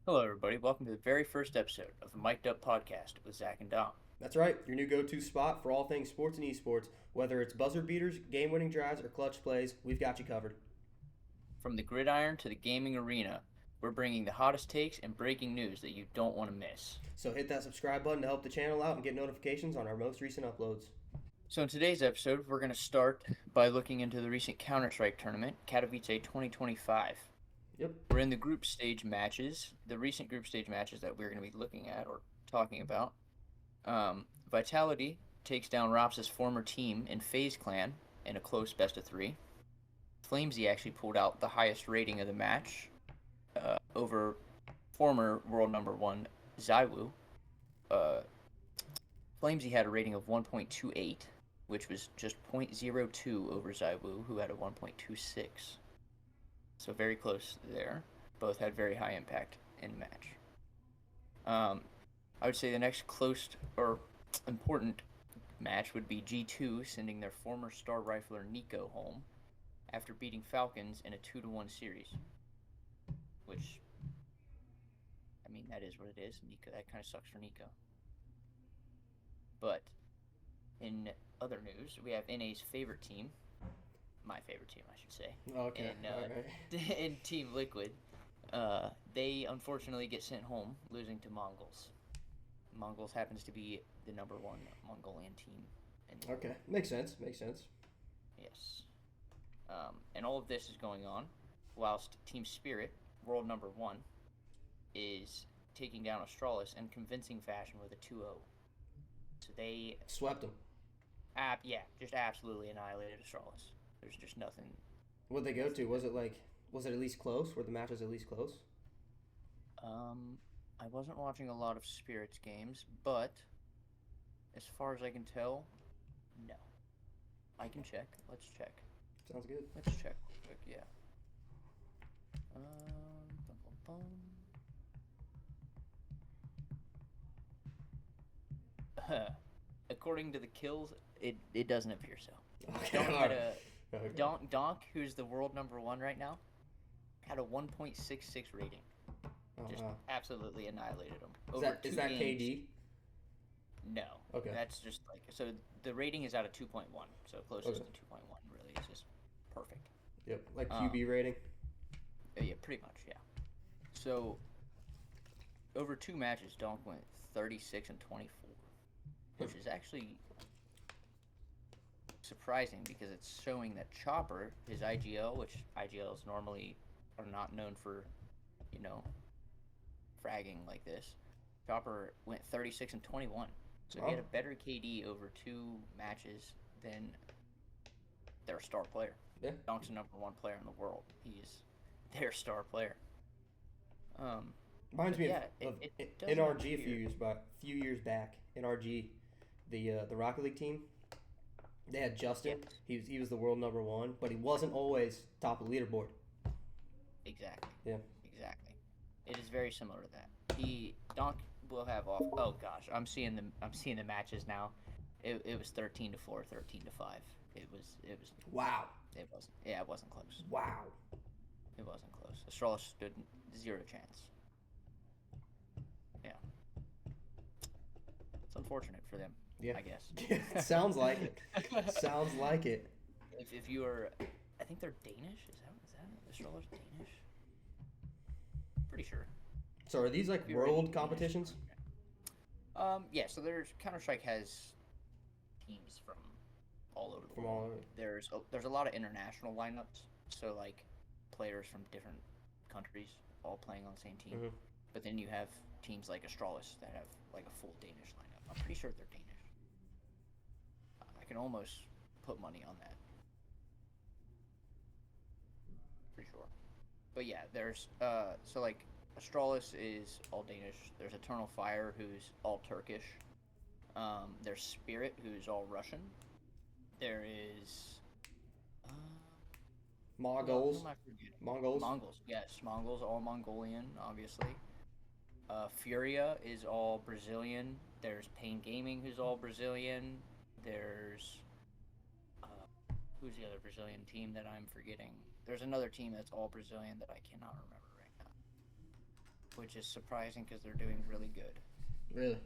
Hello, everybody. Welcome to the very first episode of the Mic'd Up Podcast with Zach and Dom. That's right, your new go to spot for all things sports and esports. Whether it's buzzer beaters, game winning drives, or clutch plays, we've got you covered. From the gridiron to the gaming arena, we're bringing the hottest takes and breaking news that you don't want to miss. So hit that subscribe button to help the channel out and get notifications on our most recent uploads. So, in today's episode, we're going to start by looking into the recent CounterStrike tournament, Katowice 2025. Yep. We're in the group stage matches, the recent group stage matches that we're going to be looking at or talking about. Vitality takes down Rops' former team in FaZe Clan in a close best of three. Flamesy actually pulled out the highest rating of the match over former world number one Zywoo. Flamesy had a rating of 1.28, which was just 0.02 over Zywoo, who had a 1.26. So very close there. Both had very high impact in the match. I would say the next close or important match would be G2 sending their former star rifler Nico home after beating Falcons in a 2-1 series. Which, I mean, that is what it is. Nico, that kind of sucks for Nico. But in other news, we have NA's favorite team, my favorite team, I should say. Okay. Right. In Team Liquid, they unfortunately get sent home, losing to Mongols. Mongols happens to be the number one Mongolian team. Okay, makes sense. Makes sense. Yes. And all of this is going on whilst Team Spirit, world number one, is taking down Astralis in convincing fashion with a 2-0. So they swept them. Just absolutely annihilated Astralis. There's just nothing. What'd they go to? Was it at least close? Were the matches at least close? I wasn't watching a lot of Spirits games, but as far as I can tell, no. I can check. Let's check. Sounds good. Let's check real quick, yeah. Bum, bum, bum. According to the kills, it doesn't appear so. Okay. Donk had a Okay. Donk, who's the world number one right now, had a 1.66 rating. Just absolutely annihilated him. Is that games, KD? No. Okay. That's just like so. The rating is out of 2.1, so closest Okay. to 2.1. Really, it's just perfect. Yep. Like QB rating. Yeah, pretty much. Yeah. So over two matches, Donk went 36 and 24, which is actually surprising because it's showing that Chopper, his IGL, which IGLs normally are not known for, you know, fragging like this. Chopper went 36 and 21. So he had a better KD over two matches than their star player. Yeah. Donk's the number one player in the world. He's their star player. Reminds me yeah, of it NRG a few years back. NRG, the Rocket League team. They had Justin. Yes. He was the world number one, but he wasn't always top of the leaderboard. Exactly. Yeah. Exactly. It is very similar to that. Donk will have off. Oh gosh, I'm seeing the matches now. It was 13-4, 13-5. It was. Wow. It wasn't. Yeah, it wasn't close. Wow. It wasn't close. Astralis stood zero chance. Yeah. It's unfortunate for them. Yeah. I guess. Sounds like it. Sounds like it. If you are, I think they're Danish. Is that Astralis Danish? Pretty sure. So are these like world competitions? Yeah. So CounterStrike has teams from all over the world. There's a lot of international lineups. So like players from different countries all playing on the same team. Mm-hmm. But then you have teams like Astralis that have like a full Danish lineup. I'm pretty sure they're Danish. I can almost put money on that. Pretty sure. But yeah, there's so like Astralis is all Danish. There's Eternal Fire who's all Turkish. There's Spirit who's all Russian. There is Mongols. Mongols, yes, Mongols, all Mongolian, obviously. Furia is all Brazilian. There's Pain Gaming, who's all Brazilian. There's who's the other Brazilian team that I'm forgetting? There's another team that's all Brazilian that I cannot remember right now. which is surprising because they're doing really good, Really?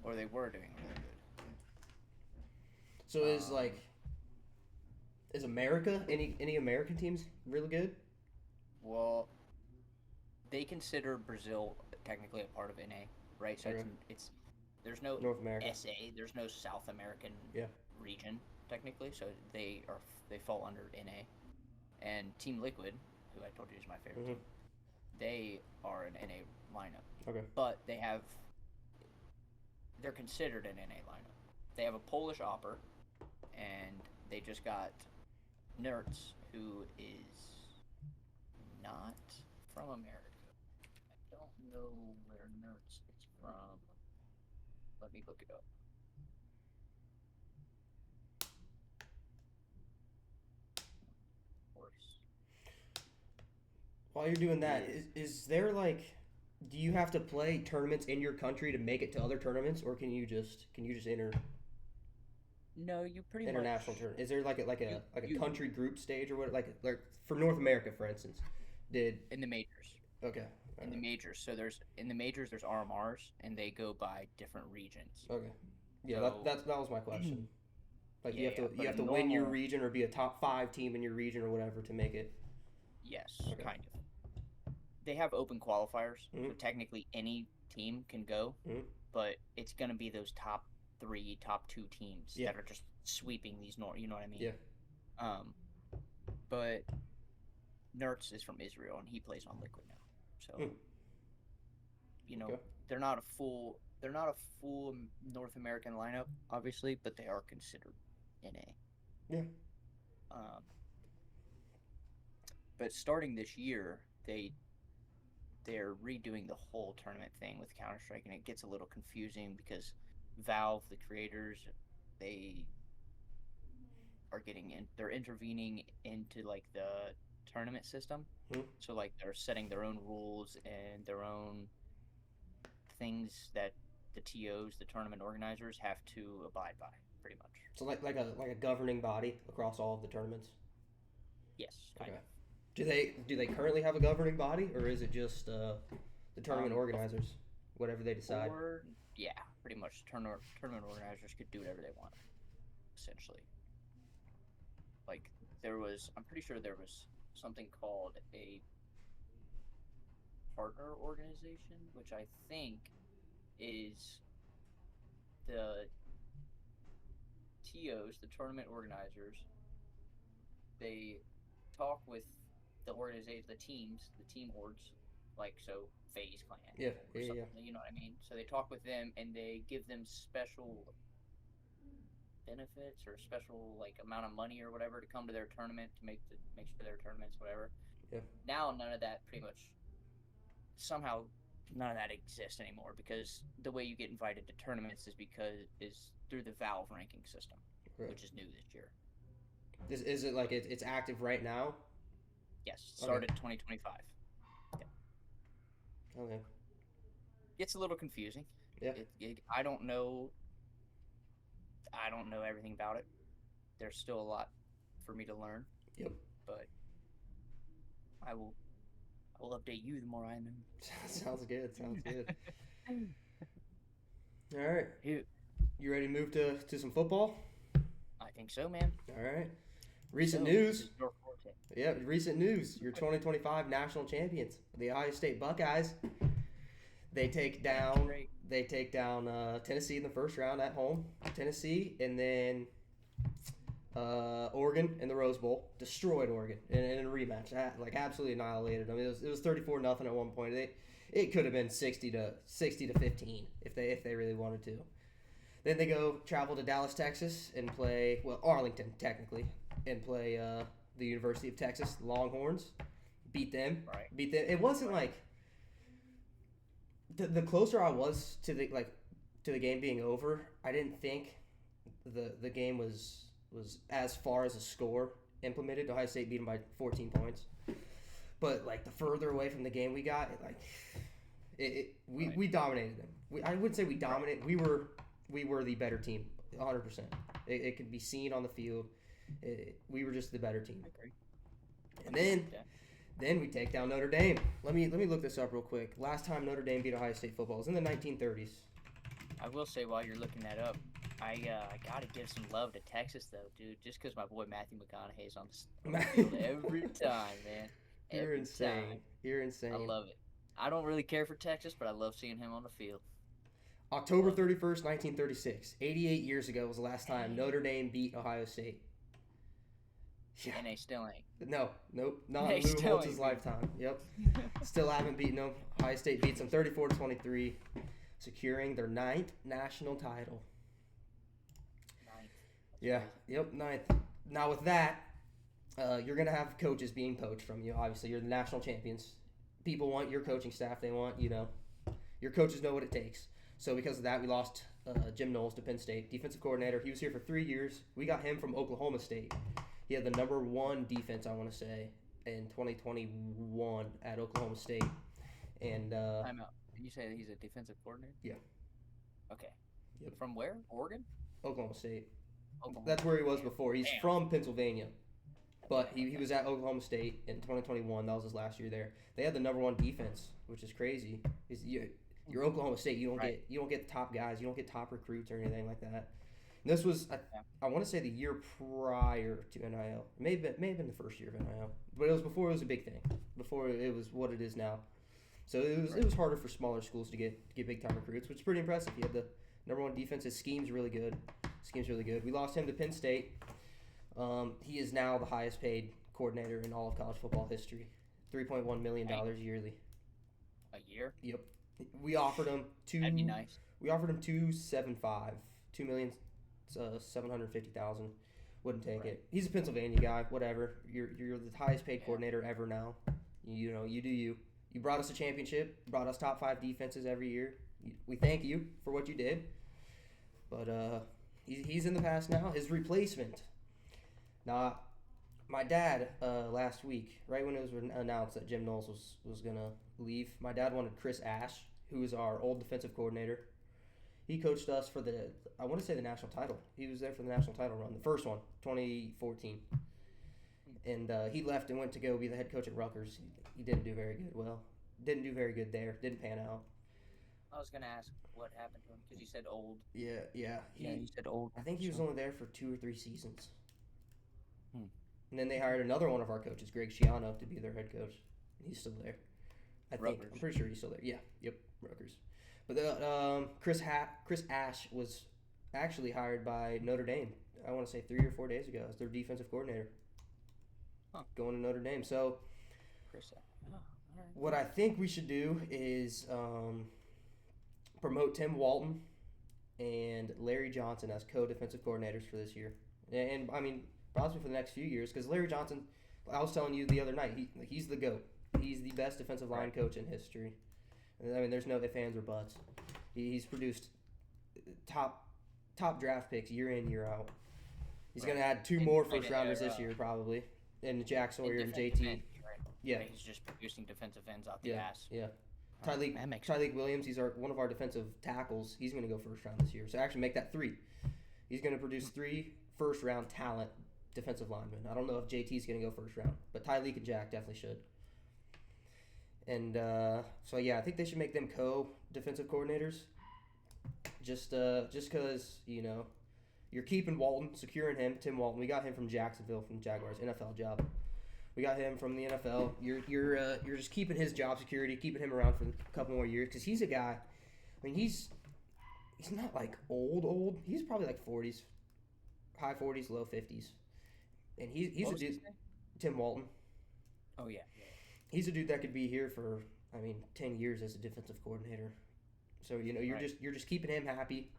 or they were doing really good. So Um, is America any American teams really good? well, they consider Brazil technically a part of NA, right? So Okay. it's there's no North America. SA, there's no South American Yeah. region technically, so they fall under NA. And Team Liquid, who I told you is my favorite Mhm. team, they are an NA lineup, Okay. but they're considered an NA lineup. They have a Polish opper, and they just got Nertz, who is not from America. I don't know where Nertz is from. Let me look it up. Of course. While you're doing that, Is is there like, do you have to play tournaments in your country to make it to other tournaments, or can you just enter No, you pretty international much tournament? Is there like a like you a like a you country group stage or what? Like for North America, for instance, did in the majors. okay, all In the right, majors. So there's RMRs and they go by different regions. okay, yeah, So that was my question. Like yeah, yeah. you But have a to win your normal region or be a top five team in your region or whatever to make it. yes, Okay. kind of. They have open qualifiers, Mm-hmm. so technically any team can go, Mm-hmm. but it's gonna be those top three, top two teams Yeah. that are just sweeping these north. You know what I mean? Yeah. Um, but Nertz is from Israel and he plays on Liquid now, so Mm. you know Okay. they're not a full North American lineup, obviously, but they are considered NA. Yeah. Um, but starting this year, they're redoing the whole tournament thing with Counter Strike, and it gets a little confusing because Valve, the creators, they are getting in. They're intervening into like the tournament system, Mm. so like they're setting their own rules and their own things that the TOs, the tournament organizers, have to abide by, pretty much. So like a governing body across all of the tournaments. Yes, kind Okay. of. Do they currently have a governing body, or is it just the tournament organizers, whatever they decide? Before, yeah, pretty much. Tournament organizers could do whatever they want, essentially. Like I'm pretty sure there was something called a partner organization, which I think is the TOs, the tournament organizers. They talk with the organization, the team orgs, like so Phase Clan Yeah. or Yeah. Yeah. something. You know what I mean? So they talk with them and they give them special benefits or special like amount of money or whatever to come to their tournament to make sure their tournaments whatever. Yeah. Now none of that pretty much somehow none of that exists anymore because the way you get invited to tournaments is through the Valve ranking system, Right. which is new this year. Is it like it's active right now? Yes, Okay. started 2025. Yeah. Okay. It's a little confusing. Yeah. I don't know everything about it. There's still a lot for me to learn, Yep. but I will I will update you the more I know. Sounds good. Sounds good. All right. You, You ready to move to some football? I think so, man. All right. Recent So this news. is your forte. Yeah, recent news. Your 2025 national champions, the Ohio State Buckeyes. They take That's down great. Tennessee in the first round at home. Tennessee, and then Oregon in the Rose Bowl. Destroyed Oregon in a rematch. Like absolutely annihilated them. It was 34-0 at one point. It could have been 60 to 15 if they really wanted to. Then they travel to Dallas, Texas, and play Arlington technically, and play the University of Texas Longhorns. Beat them. Right. Beat them. It wasn't like the closer I was to the game being over. I didn't think the game was as far as a score implemented. Ohio State beat them by 14 points. But like the further away from the game we got, we dominated them. I wouldn't say we dominated. We were the better team, 100%. It could be seen on the field. We were just the better team. I agree. And then Yeah. Then we take down Notre Dame. Let me look this up real quick. Last time Notre Dame beat Ohio State football was in the 1930s. I will say while you're looking that up, I gotta give some love to Texas though, dude. Just because my boy Matthew McConaughey's on the field every time, man. You're Every insane. time. You're insane. I love it. I don't really care for Texas, but I love seeing him on the field. October 31st, 1936. 88 years ago was the last time Notre Dame beat Ohio State. Yeah. And they still ain't. Nope. Not in Lou Holtz's lifetime. Yep. Still haven't beaten them. Ohio State beats them 34-23, securing their 9th national title. 9th. Yeah. Yep, 9th. Now with that, you're going to have coaches being poached from you. Obviously, you're the national champions. People want your coaching staff. They want, your coaches know what it takes. So because of that, we lost Jim Knowles to Penn State, defensive coordinator. He was here for 3 years. We got him from Oklahoma State. He had the number 1 defense, I want to say, in 2021 at Oklahoma State. And time out. Did you say that he's a defensive coordinator? Yeah. Okay. Yep. From where? Oregon? Oklahoma State. Oklahoma. That's where he was before. He's Damn. from Pennsylvania. But he was at Oklahoma State in 2021. That was his last year there. They had the number 1 defense, which is crazy. You're Oklahoma State. You don't get the top guys. You don't get top recruits or anything like that. And this was I want to say the year prior to NIL. It may have been the first year of NIL, but it was before it was a big thing. Before it was what it is now. So it was harder for smaller schools to get big time recruits, which is pretty impressive. He had the number 1 defense. His scheme's really good. We lost him to Penn State. He is now the highest paid coordinator in all of college football history. $3.1 million yearly. A year? Yep. We offered him That'd be nice. We offered him $2.75, $2,750,000. Wouldn't take it. He's a Pennsylvania guy. Whatever. You're the highest paid coordinator ever now. You do you. You brought us a championship. Brought us top 5 defenses every year. We thank you for what you did. But he's in the past now. His replacement. Now, my dad last week, right when it was announced that Jim Knowles was gonna leave, my dad wanted Chris Ash, who is our old defensive coordinator. He coached us for the national title. He was there for the national title run, the first one, 2014. And he left and went to go be the head coach at Rutgers. He didn't do very good. Well, didn't do very good there. Didn't pan out. I was gonna ask what happened to him because you said old. Yeah. You said old. I think he was only there for 2 or 3 seasons. And then they hired another one of our coaches, Greg Schiano, to be their head coach. And he's still there. I'm pretty sure he's still there. Yeah. Yep. Rutgers. But Chris Ash was actually hired by Notre Dame. I want to say 3 or 4 days ago as their defensive coordinator. Going to Notre Dame. So what I think we should do is promote Tim Walton and Larry Johnson as co-defensive coordinators for this year. And I mean, possibly for the next few years, because Larry Johnson, I was telling you the other night, he's the GOAT. He's the best defensive line coach in history. I mean, there's no ifs, ands, or buts. He's produced top draft picks year in, year out. He's going to add 2 more first-rounders this year, probably, and Jack Sawyer and JT. Right. Yeah. He's just producing defensive ends out the ass. Yeah. Tyleek Williams, he's one of our defensive tackles. He's going to go first round this year. So actually make that 3. He's going to produce 3 first-round talent defensive linemen. I don't know if JT's going to go first round, but Tyleek and Jack definitely should. And so yeah, I think they should make them co-defensive coordinators. Just because you're keeping Walton, securing him, Tim Walton. We got him from Jacksonville from Jaguars, NFL job. We got him from the NFL. You're just keeping his job security, keeping him around for a couple more years because he's a guy. I mean, he's not like old. He's probably like 40s, high 40s, low 50s, and he's a dude. Tim Walton. Oh yeah. He's a dude that could be here for 10 years as a defensive coordinator. So you're just keeping him happy,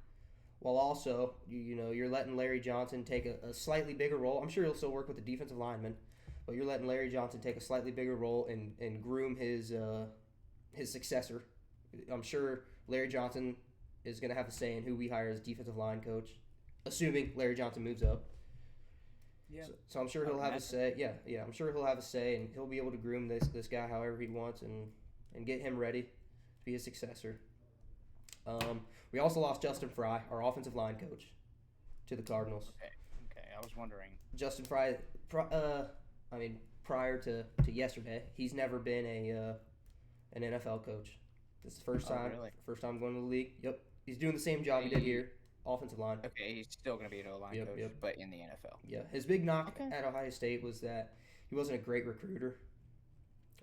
while also you're letting Larry Johnson take a slightly bigger role. I'm sure he'll still work with the defensive linemen, but you're letting Larry Johnson take a slightly bigger role and groom his successor. I'm sure Larry Johnson is going to have a say in who we hire as defensive line coach, assuming Larry Johnson moves up. Yeah. So I'm sure he'll have a say. Yeah. I'm sure he'll have a say, and he'll be able to groom this guy however he wants and get him ready to be his successor. We also lost Justin Fry, our offensive line coach, to the Cardinals. Okay. I was wondering. Justin Fry, prior to yesterday, he's never been an NFL coach. This is the first time. Really? First time going to the league. Yep. He's doing the same job he did here, offensive line. Okay, he's still going to be an O-line coach, but in the NFL. Yeah. His big knock at Ohio State was that he wasn't a great recruiter,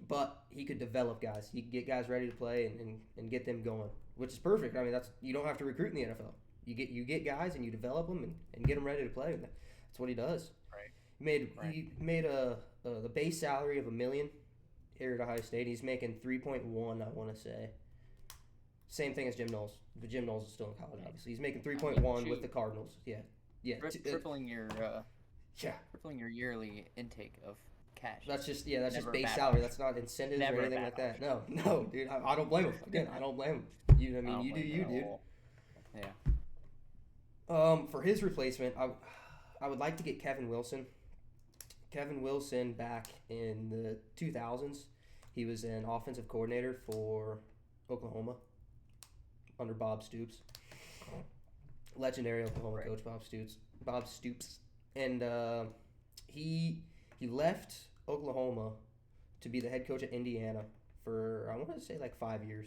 but he could develop guys. He could get guys ready to play and get them going, which is perfect. I mean, you don't have to recruit in the NFL. You get guys and you develop them and get them ready to play. That's what he does. Right. He made the base salary of $1 million here at Ohio State. He's making 3.1, I want to say. Same thing as Jim Knowles. But Jim Knowles is still in college, obviously. He's making 3.1 with the Cardinals. Yeah. Tripling your yearly intake of cash. That's just base salary. That's not incentives or anything like that. No, dude. I don't blame him. Again, I don't blame him. You know what I mean? You do you, dude. Yeah. For his replacement, I would like to get Kevin Wilson. Kevin Wilson back in the 2000s, he was an offensive coordinator for Oklahoma under Bob Stoops. Legendary Oklahoma coach Bob Stoops. And he left Oklahoma to be the head coach at Indiana for, I want to say, like 5 years.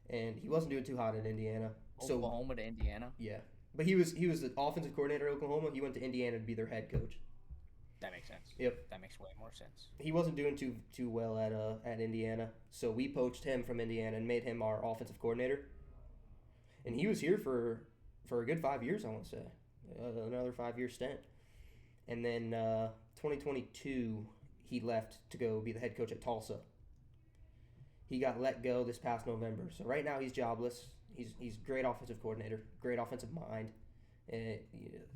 And he wasn't doing too hot in Indiana. Oklahoma to Indiana? Yeah. But he was the offensive coordinator at Oklahoma. He went to Indiana to be their head coach. That makes sense. Yep. That makes way more sense. He wasn't doing too well at Indiana, so we poached him from Indiana and made him our offensive coordinator. And he was here for a good 5 years, I want to say. Another 5-year stint. And then 2022, he left to go be the head coach at Tulsa. He got let go this past November. So right now he's jobless. He's great offensive coordinator, great offensive mind. And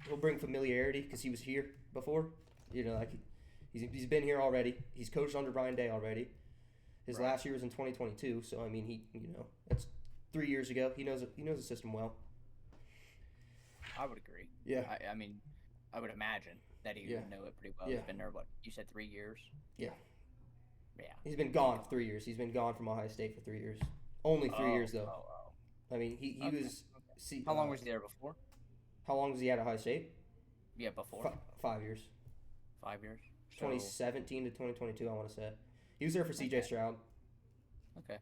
he'll bring familiarity because he was here before. He's been here already. He's coached under Brian Day already. His last year was in 2022. So I mean, that's 3 years ago. He knows the system well. I would agree. Yeah. I mean, I would imagine that he would know it pretty well. Yeah. He's been there, what, you said 3 years? Yeah. Yeah. He's been gone for 3 years. He's been gone from Ohio State for 3 years. Only 3 years, though. I mean, he was... See, how long was he there before? How long was he at Ohio State? Yeah, before. 5 years. 5 years? 2017 to 2022, I want to say. He was there for C.J. Stroud. Okay.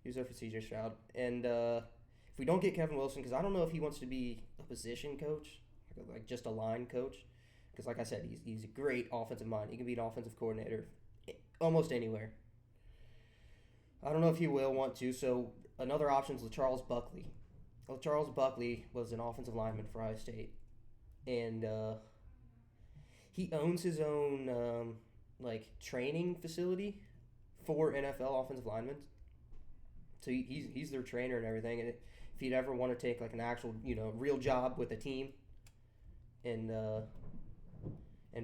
He was there for C.J. Stroud. And if we don't get Kevin Wilson, because I don't know if he wants to be a position coach, like just a line coach. Because like I said, he's a great offensive mind. He can be an offensive coordinator almost anywhere. I don't know if he will want to. So another option is LaCharles Buckley. LaCharles Buckley was an offensive lineman for Ohio State. And he owns his own training facility for NFL offensive linemen. So he's their trainer and everything. And if he'd ever want to take like an actual real job with a team and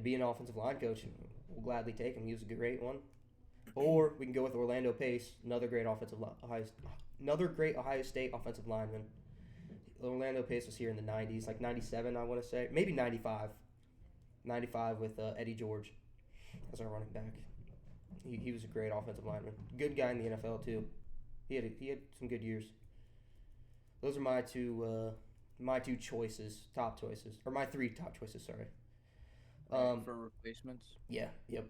be an offensive line coach, we'll gladly take him. He was a great one. Or we can go with Orlando Pace, another great Ohio State offensive lineman. Orlando Pace was here in the 90s, like 97, I want to say. Maybe 95. 95 with Eddie George as our running back. He was a great offensive lineman. Good guy in the NFL, too. He had some good years. Those are my two choices, top choices. Or my 3 top choices, sorry. For replacements? Yeah, yep.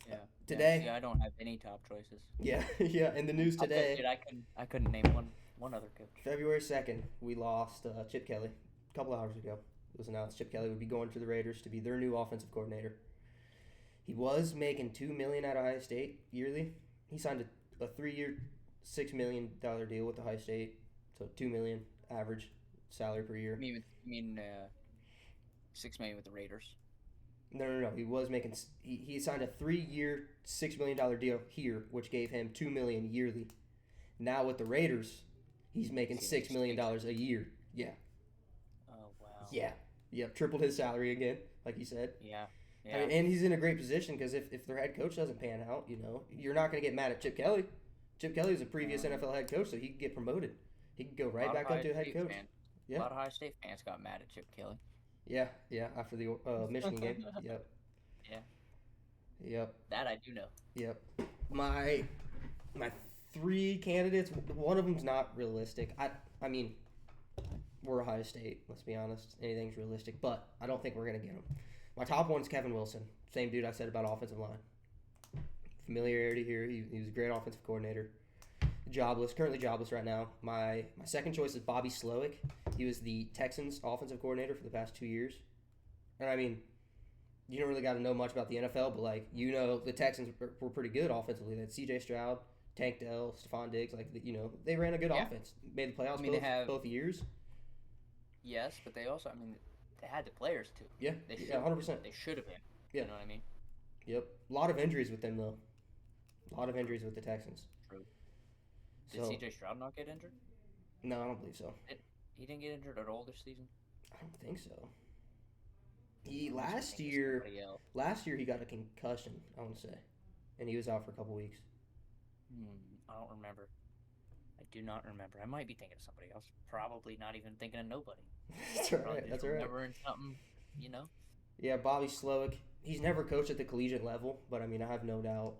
Yeah. Today... I don't have any top choices. Yeah, yeah. In the news today... I couldn't name one other coach. February 2nd, we lost Chip Kelly. A couple hours ago, it was announced Chip Kelly would be going to the Raiders to be their new offensive coordinator. He was making $2 million at Ohio State yearly. He signed a 3-year, $6 million deal with Ohio State, so $2 million average salary per year. You mean $6 million with the Raiders? No. He was making. He signed a 3-year, $6 million deal here, which gave him $2 million yearly. Now with the Raiders, he's making $6 million a year. Yeah. Oh wow. Yeah. Tripled his salary again, like you said. Yeah. I mean, and he's in a great position because if their head coach doesn't pan out, you're not going to get mad at Chip Kelly. Chip Kelly was a previous NFL head coach, so he could get promoted. He could go right back up to a head coach. Yeah. A lot of Ohio State fans got mad at Chip Kelly. Yeah, after the Michigan game. Yep. Yeah. Yep. That I do know. Yep. My 3 candidates, one of them's not realistic. I mean, we're Ohio State, let's be honest. Anything's realistic, but I don't think we're going to get them. My top one's Kevin Wilson. Same dude I said about offensive line. Familiarity here. He was a great offensive coordinator. Currently jobless right now. My second choice is Bobby Slowick. He was the Texans offensive coordinator for the past 2 years. And I mean, you don't really got to know much about the NFL, but like the Texans were pretty good offensively. They had C.J. Stroud, Tank Dell, Stephon Diggs. Like they ran a good offense. Made the playoffs both years. Yes, but they also, they had the players too. Yeah, they 100%. They should have been. Yeah. You know what I mean? Yep. A lot of injuries with them though. A lot of injuries with the Texans. True. Did C.J. Stroud not get injured? No, I don't believe so. He didn't get injured at all this season? I don't think so. Last year he got a concussion, I want to say, and he was out for a couple weeks. I don't remember. I do not remember. I might be thinking of somebody else. Probably not even thinking of nobody. That's all right. That's all right. Remembering something, Yeah, Bobby Slowick. He's never coached at the collegiate level, but I have no doubt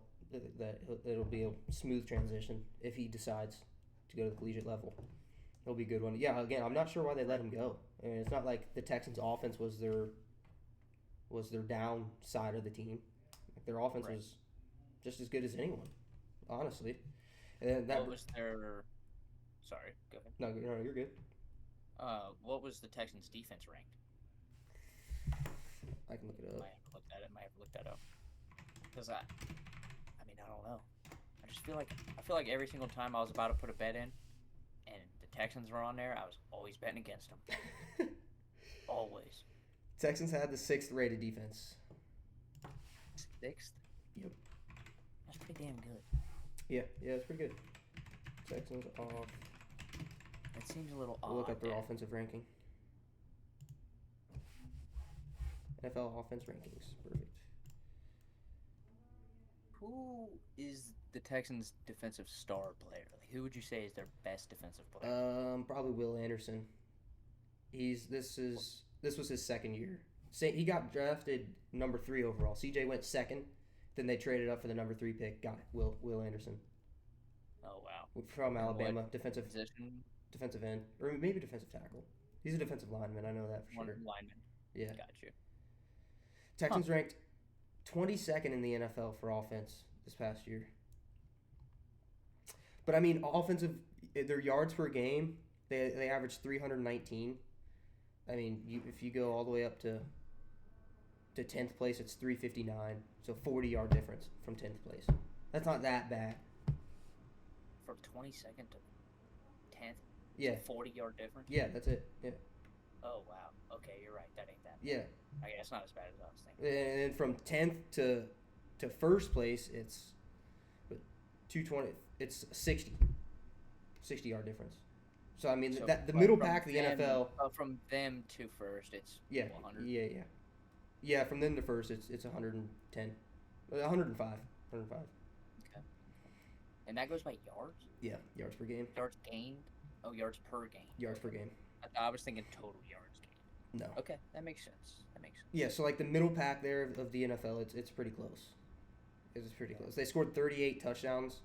that it'll be a smooth transition if he decides to go to the collegiate level. It'll be a good one. Yeah, again, I'm not sure why they let him go. I mean, it's not like the Texans' offense was their downside of the team. Like their offense was just as good as anyone, honestly. And then what was their? Sorry, go ahead. No, you're good. What was the Texans' defense ranked? I can look it up. Might have to look that up. Because I don't know. I feel like every single time I was about to put a bet in, and the Texans were on there, I was always betting against them. Always. Texans had the 6th rated defense. 6th? Yep. That's pretty damn good. Yeah, it's pretty good. Texans off. It seems a little odd. We'll look up their offensive ranking. NFL offense rankings. Perfect. Who is the Texans' defensive star player? Like, who would you say is their best defensive player? Probably Will Anderson. This was his second year. He got drafted number 3 overall. CJ went second. Then they traded up for the number 3 pick. Got Will Anderson. Oh wow. From Alabama, what defensive end, or maybe defensive tackle. He's a defensive lineman. I know that for sure. Lineman. Yeah. Got you. Texans ranked 22nd in the NFL for offense this past year. But their yards per game, they averaged 319. If you go all the way up to 10th place, it's 359. So 40-yard difference from 10th place. That's not that bad. From 22nd to 10th? Yeah. 40-yard difference? Yeah, that's it. Yeah. Oh, wow. Okay, you're right. That ain't that bad. Yeah. I guess it's not as bad as I was thinking. And then from 10th to first place, it's 220. It's 60-yard difference. So the middle pack of the NFL. From them to first, it's 100. Yeah. From them to first, it's 110, 105. Okay. And that goes by yards. Yeah, yards per game. Yards gained. Oh, yards per game. Yards per game. I was thinking total yards gained. No. Okay, that makes sense. Yeah, so like the middle pack there of the NFL, it's pretty close. It's pretty close. They scored 38 touchdowns,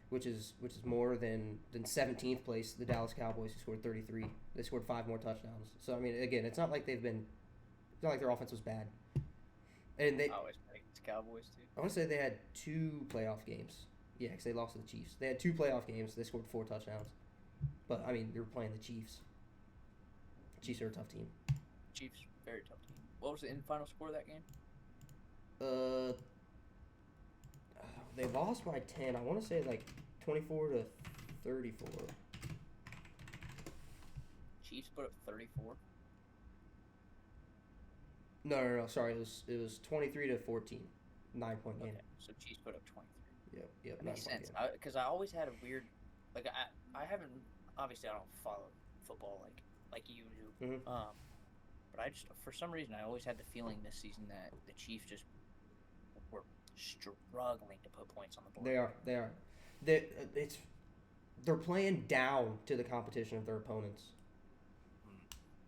which is more than 17th place, the Dallas Cowboys, who scored 33. They scored 5 more touchdowns. So again, it's not like their offense was bad. And they always play against Cowboys too. I want to say they had 2 playoff games. Yeah, because they lost to the Chiefs. They had 2 playoff games. They scored 4 touchdowns. But they were playing the Chiefs. Chiefs are a tough team. Chiefs, very tough team. What was the final score of that game? They lost by 10. I want to say like 24 to 34. Chiefs put up 34. No. Sorry, it was 23 to 14. 9-point game. Okay, so Chiefs put up 23. Yep. That makes sense. Because I always had a weird, I haven't, obviously I don't follow football like you do. Mm-hmm. But I just, for some reason, I always had the feeling this season that the Chiefs just were struggling to put points on the board. They are. They're playing down to the competition of their opponents.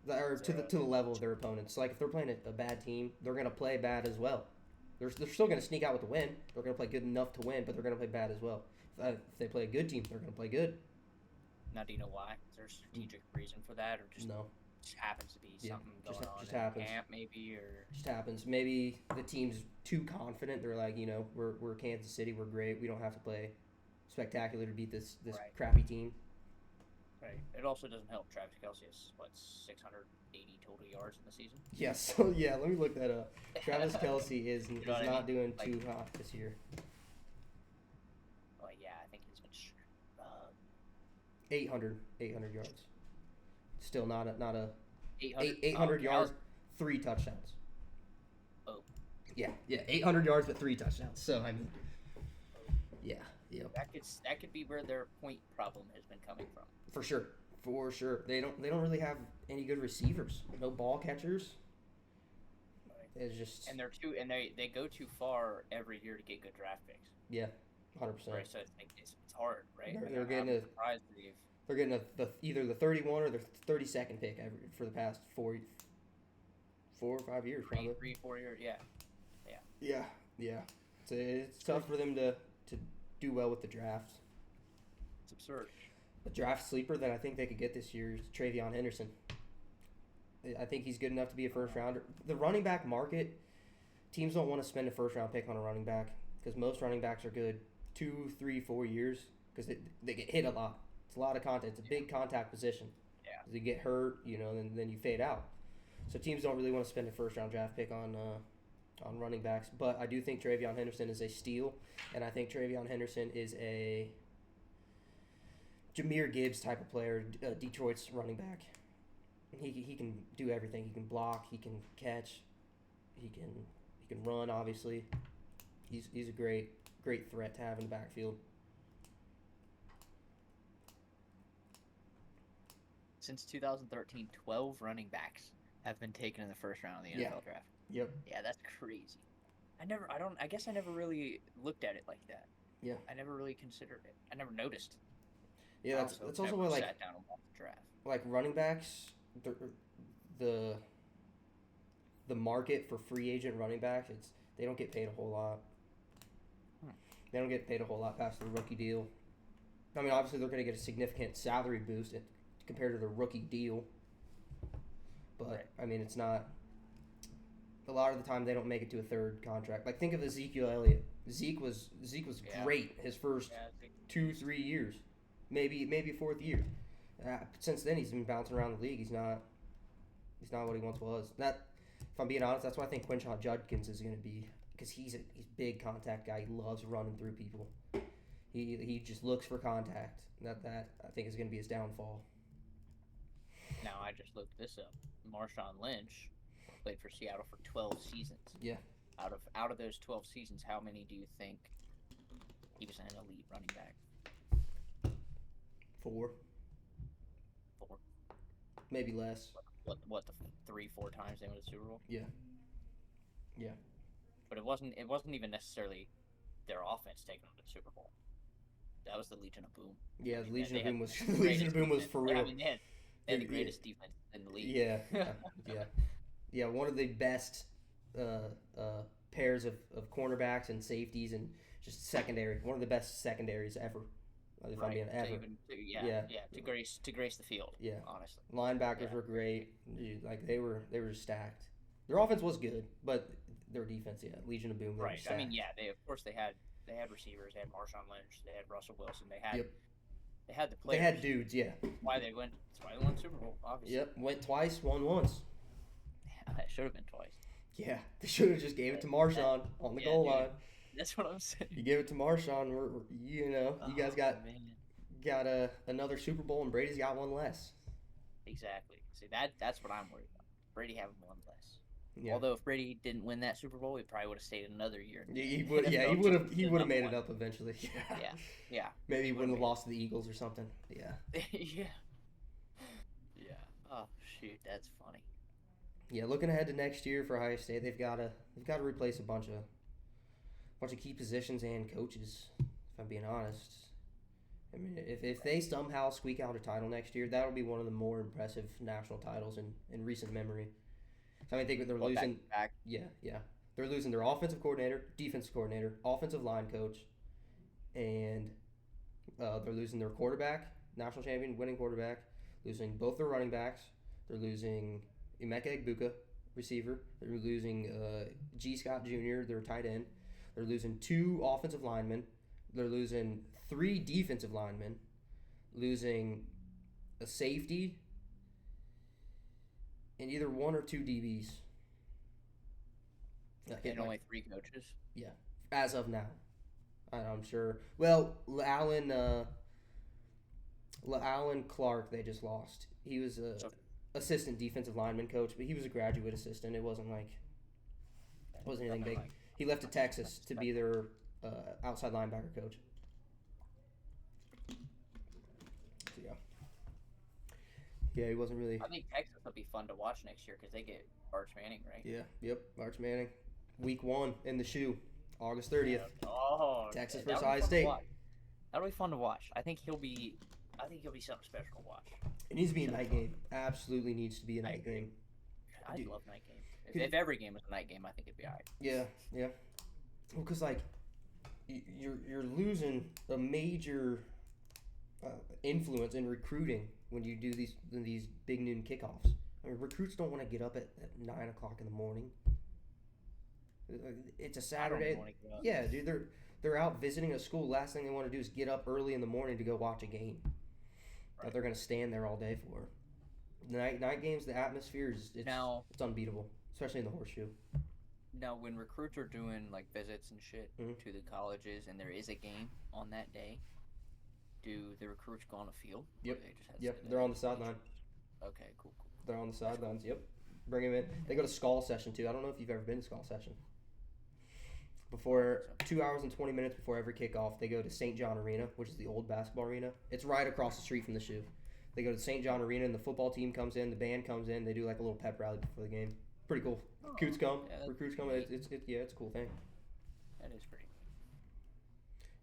Or to the level of their opponents. Like if they're playing a bad team, they're gonna play bad as well. They're still gonna sneak out with the win. They're gonna play good enough to win, but they're gonna play bad as well. If they play a good team, they're gonna play good. Now, do you know why? Is there a strategic reason for that, or just no? Just happens to be Yeah, something going on just in happens. camp, maybe, or Just happens. Maybe the team's too confident. They're like, we're Kansas City. We're great. We don't have to play spectacular to beat this right, crappy team. right. It also doesn't help. Travis Kelsey has what 680 total yards in the season. Yeah. So yeah, let me look that up. Travis Kelsey is You know what I not mean? doing Like, too hot this year. yeah, I think he's been 800 yards. Still not a 800. 800 Okay, yards, 3 touchdowns. oh, Yeah, 800 yards but 3 touchdowns. So I mean, yeah, yep, that could be where their point problem has been coming from. for sure. They don't really have any good receivers. No ball catchers. Right. It's just And they go too far every year to get good draft picks. yeah, 100%. Right, so it's hard, right? They're getting I'm a surprised that they're getting either the 31 or the 32nd pick for the past 4 or 5 years probably. 3, 4 years, yeah. Yeah. So it's tough for them to do well with the draft. It's absurd. A draft sleeper that I think they could get this year is Travion Henderson. I think he's good enough to be a first rounder. The running back market, teams don't want to spend a first round pick on a running back because most running backs are good 2, 3, 4 years because they get hit a lot. It's a lot of contact. It's a big contact position. Yeah. You get hurt, then you fade out. So teams don't really want to spend a first round draft pick on running backs. But I do think Travion Henderson is a steal, and I think Travion Henderson is a Jahmyr Gibbs type of player, Detroit's running back. He can do everything. He can block. He can catch. He can run. Obviously, he's a great threat to have in the backfield. Since 2013, 12 running backs have been taken in the first round of the NFL draft. Yep. Yeah, that's crazy. I guess I never really looked at it like that. Yeah. I never really considered it. I never noticed. Yeah, that's also why sat down and watched the draft. Like running backs, the market for free agent running backs, they don't get paid a whole lot. They don't get paid a whole lot past the rookie deal. I mean, obviously they're going to get a significant salary boost compared to the rookie deal. But right. I mean, it's not. A lot of the time, they don't make it to a third contract. Like think of Ezekiel Elliott. Zeke was great his first 2-3 years, maybe fourth year. Since then, he's been bouncing around the league. He's not what he once was. If I'm being honest, that's why I think Quinshon Judkins is going to be, because he's big contact guy. He loves running through people. He just looks for contact. That I think is going to be his downfall. Now I just looked this up. Marshawn Lynch played for Seattle for 12 seasons. Yeah. Out of those 12 seasons, how many do you think he was an elite running back? 4. Maybe less. What the 3-4 times they went to the Super Bowl? Yeah. But it wasn't even necessarily their offense taking them to the Super Bowl. That was the Legion of Boom. Yeah, the Legion of Boom was for real. I mean, they had the greatest defense in the league. Yeah. One of the best pairs of cornerbacks and safeties and just secondary. One of the best secondaries ever. If I'm being ever. To grace the field. Yeah. Honestly. Linebackers were great. Like they were stacked. Their offense was good, but their defense, Legion of Boom. Right. I mean, they had receivers. They had Marshawn Lynch. They had Russell Wilson. They had the players. They had dudes. Yeah. That's why they won the Super Bowl. Obviously. Yep. Went twice. Won once. Yeah, that should have been twice. Yeah, they should have just gave it to Marshawn on the goal line. That's what I'm saying. You give it to Marshawn. You guys got another Super Bowl, and Brady's got one less. Exactly. See, that's what I'm worried about. Brady having one less. Yeah. Although if Brady didn't win that Super Bowl, he probably would have stayed another year. He would. Yeah, he would have made it up eventually. Yeah. Maybe he wouldn't have lost to the Eagles or something. Yeah. Yeah. Oh shoot, that's funny. Yeah, looking ahead to next year for Ohio State, they've got to replace a bunch of key positions and coaches. If I'm being honest, I mean, if they somehow squeak out a title next year, that'll be one of the more impressive national titles in recent memory. So I think they're losing. Yeah. They're losing their offensive coordinator, defensive coordinator, offensive line coach, and they're losing their quarterback, national champion, winning quarterback, losing both their running backs, They're losing Emeka Egbuka, receiver. They're losing G. Scott Jr., their tight end. They're losing 2 offensive linemen. They're losing 3 defensive linemen. Losing a safety and either 1 or 2 DBs. And only 3 coaches. Yeah, as of now. I'm sure. Well, Allen Clark, they just lost. He was a assistant defensive lineman coach, but he was a graduate assistant. It wasn't anything big. He left to Texas to be their outside linebacker coach. So, yeah, he wasn't really. I think Texas will be fun to watch next year because they get Arch Manning, right? Yeah, yep, Arch Manning. Week 1 in the shoe, August 30th. Oh, Texas versus Ohio State. That'll be fun to watch. I think he'll be something special to watch. It needs to be a night game. Absolutely needs to be a night game. I love night games. If every game was a night game, I think it'd be alright. Yeah. Well, because you're losing a major influence in recruiting when you do these big noon kickoffs. I mean, recruits don't want to get up at 9 o'clock in the morning. It's a Saturday. Yeah, dude, they're out visiting a school. Last thing they want to do is get up early in the morning to go watch a game that they're going to stand there all day for. Night games, the atmosphere it's unbeatable, especially in the Horseshoe. Now, when recruits are doing like visits and shit to the colleges, and there is a game on that day, do the recruits go on the field? Yep. They're on the sideline. Okay, cool. They're on the sidelines. Cool. Yep. Bring them in. They go to Skull Session too. I don't know if you've ever been to Skull Session. Before 2 hours and 20 minutes before every kickoff, they go to St. John Arena, which is the old basketball arena. It's right across the street from the shoe. They go to St. John Arena, and the football team comes in, the band comes in. They do like a little pep rally before the game. Pretty cool. Recruits come. Recruits come. It's a cool thing. That is pretty.